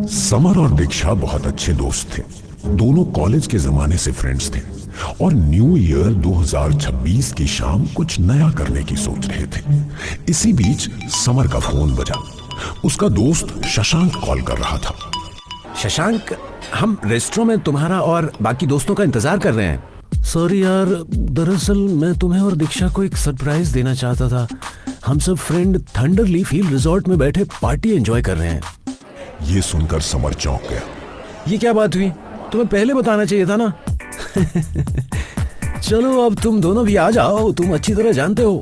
Summer और दीक्षा बहुत अच्छे दोस्त थे। दोनों कॉलेज के जमाने से फ्रेंड्स थे और न्यू ईयर 2026 की शाम कुछ नया करने की सोच रहे थे। इसी बीच समर का फोन बजा। उसका दोस्त शशांक कॉल कर रहा था। शशांक, हम रेस्टोरेंट में तुम्हारा और बाकी दोस्तों का इंतजार कर रहे हैं। सॉरी यार, दरअसल मैं तुम्हें और दीक्षा को एक सरप्राइज देना चाहता था। हम सब फ्रेंड थंडर लीफ हिल रिजॉर्ट में बैठे पार्टी एंजॉय कर रहे हैं। ये सुनकर समर चौंक गया। ये क्या बात हुई? तुम्हें पहले बताना चाहिए था ना। चलो अब तुम दोनों भी आ जाओ। तुम अच्छी तरह जानते हो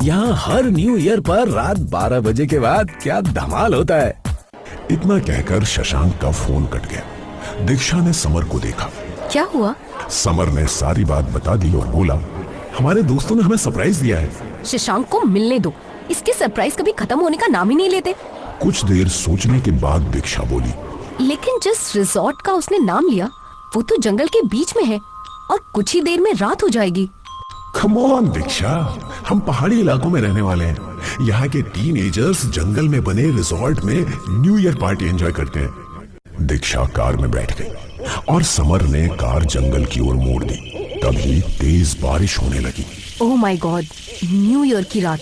यहाँ हर न्यू ईयर पर रात 12 बजे के बाद क्या धमाल होता है। इतना कहकर शशांक का फोन कट गया। दीक्षा ने समर को देखा। क्या हुआ? समर ने सारी बात बता दी और बोला, हमारे दोस्तों ने हमें सरप्राइज दिया है। शशांक को मिलने दो, इसके सरप्राइज कभी खत्म होने का नाम ही नहीं लेते। कुछ देर सोचने के बाद दीक्षा बोली, लेकिन जिस रिजॉर्ट का उसने नाम लिया वो तो जंगल के बीच में है और कुछ ही देर में रात हो जाएगी। कम ऑन दीक्षा, हम पहाड़ी इलाकों में रहने वाले हैं। यहाँ के टीनएजर्स जंगल में बने रिजॉर्ट में न्यू ईयर पार्टी एंजॉय करते हैं। दीक्षा कार में बैठ गई और समर ने कार जंगल की ओर मोड़ दी। तभी तेज बारिश होने लगी। Oh my God, new year की रात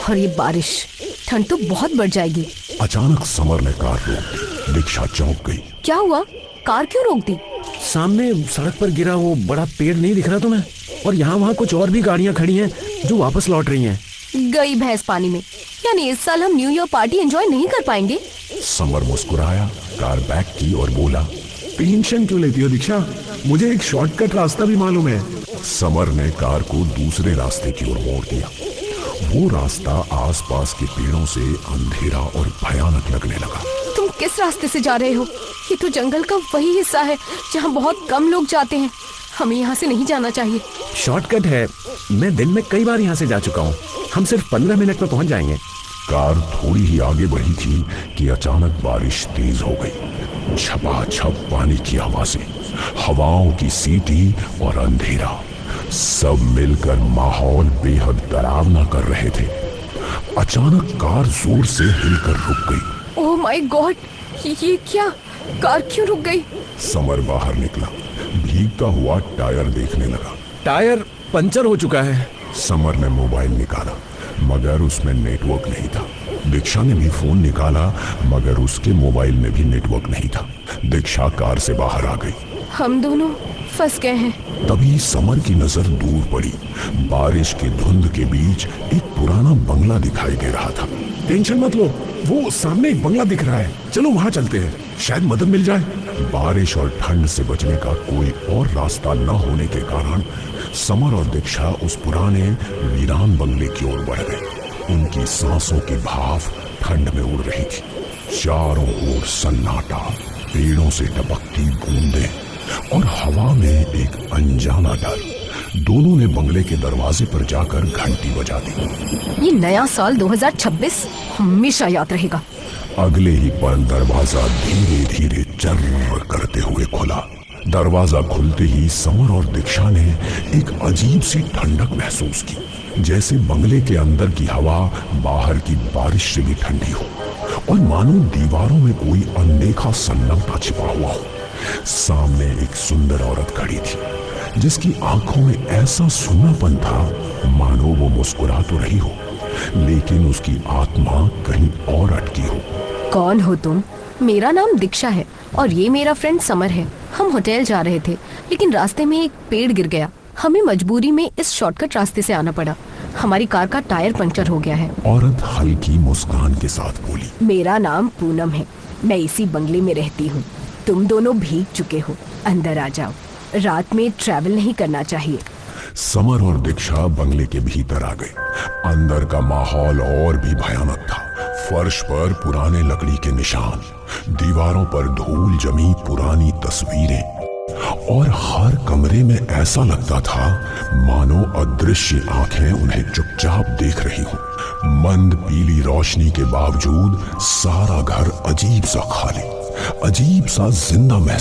और ये बारिश, ठंड तो बहुत बढ़ जाएगी। अचानक समर ने कार रोक दी। दीक्षा चौंक गई। क्या हुआ? कार क्यों रोक दी? सामने सड़क पर गिरा वो बड़ा पेड़ नहीं दिख रहा तुम्हें? और यहाँ वहाँ कुछ और भी गाड़ियाँ खड़ी हैं जो वापस लौट रही हैं। गई भैंस पानी में। यानी इस साल हम न्यू ईयर पार्टी एंजॉय नहीं कर पाएंगे। समर मुस्कुराया, कार बैक की और बोला, टेंशन क्यों लेती हो दीक्षा, मुझे एक शॉर्टकट रास्ता भी मालूम है। समर ने कार को दूसरे रास्ते की ओर मोड़ दिया। वो रास्ता आसपास के पेड़ों से अंधेरा और भयानक लगने लगा। तुम किस रास्ते से जा रहे हो? ये तो जंगल का वही हिस्सा है जहाँ बहुत कम लोग जाते हैं। हमें यहाँ से नहीं जाना चाहिए। शॉर्टकट है, मैं दिन में कई बार यहाँ से जा चुका हूँ। हम सिर्फ 15 मिनट में पहुँच जाएंगे। कार थोड़ी ही आगे बढ़ी थी कि अचानक बारिश तेज हो गई। झपाझप पानी की आवाजें, हवाओं की सीटी और अंधेरा सब मिलकर माहौल बेहद डरावना कर रहे थे। अचानक कार जोर से हिलकर रुक गई। ओह माय गॉड, ये क्या? कार क्यों रुक गई? समर बाहर निकला, भीगता हुआ टायर देखने लगा। टायर पंचर हो चुका है। समर ने मोबाइल निकाला मगर उसमें नेटवर्क नहीं था। दीक्षा ने भी फोन निकाला मगर उसके मोबाइल में भी नेटवर्क नहीं था। दीक्षा कार से बाहर आ गई। हम दोनों फंस गए हैं। तभी समर की नजर दूर पड़ी। बारिश की धुंध के बीच एक पुराना बंगला दिखाई दे रहा था। टेंशन मत लो, वो सामने एक बंगला दिख रहा है, चलो वहां चलते हैं, शायद मदद मिल जाए। बारिश और ठंड से बचने का कोई और रास्ता न होने के कारण समर और दीक्षा उस पुराने वीरान बंगले की ओर बढ़ गए। उनकी सांसों की भाप ठंड में उड़ रही थी। चारों ओर सन्नाटा, पेड़ों से टपकती बूंदें और हवा में एक अनजाना डर। दोनों ने बंगले के दरवाजे पर जाकर घंटी बजा दी। ये नया साल 2026 हमेशा याद रहेगा। अगले ही पल दरवाजा धीरे धीरे चर्र करते हुए खुला। दरवाजा खुलते ही समर और दीक्षा ने एक अजीब सी ठंडक महसूस की, जैसे बंगले के अंदर की हवा बाहर की बारिश से भी ठंडी हो और मानो दीवारों में कोई अनदेखा सन्नाटा छिपा हुआ हो। सामने एक सुंदर औरत खड़ी थी जिसकी आंखों में ऐसा सूनापन था मानो वो मुस्कुरा तो रही हो लेकिन उसकी आत्मा कहीं और अटकी हो। कौन हो तुम? मेरा नाम दीक्षा है और ये मेरा फ्रेंड समर है। हम होटल जा रहे थे लेकिन रास्ते में एक पेड़ गिर गया। हमें मजबूरी में इस शॉर्टकट रास्ते से आना पड़ा। हमारी कार का टायर पंक्चर हो गया है। औरत हल्की मुस्कान के साथ बोली, मेरा नाम पूनम है, मैं इसी बंगले में रहती हूँ। तुम दोनों भीग चुके हो, अंदर आ जाओ, रात में ट्रैवल नहीं करना चाहिए। समर और दीक्षा बंगले के भीतर आ गए। अंदर का माहौल और भी भयानक था। फर्श पर पुराने लकड़ी के निशान, दीवारों पर धूल जमी पुरानी तस्वीरें और हर कमरे में ऐसा लगता था मानो अदृश्य आंखें उन्हें चुपचाप देख रही हो। मंद पीली रोशनी के बावजूद सारा घर अजीब सा खाली, अजीब सा जिंदा महसूस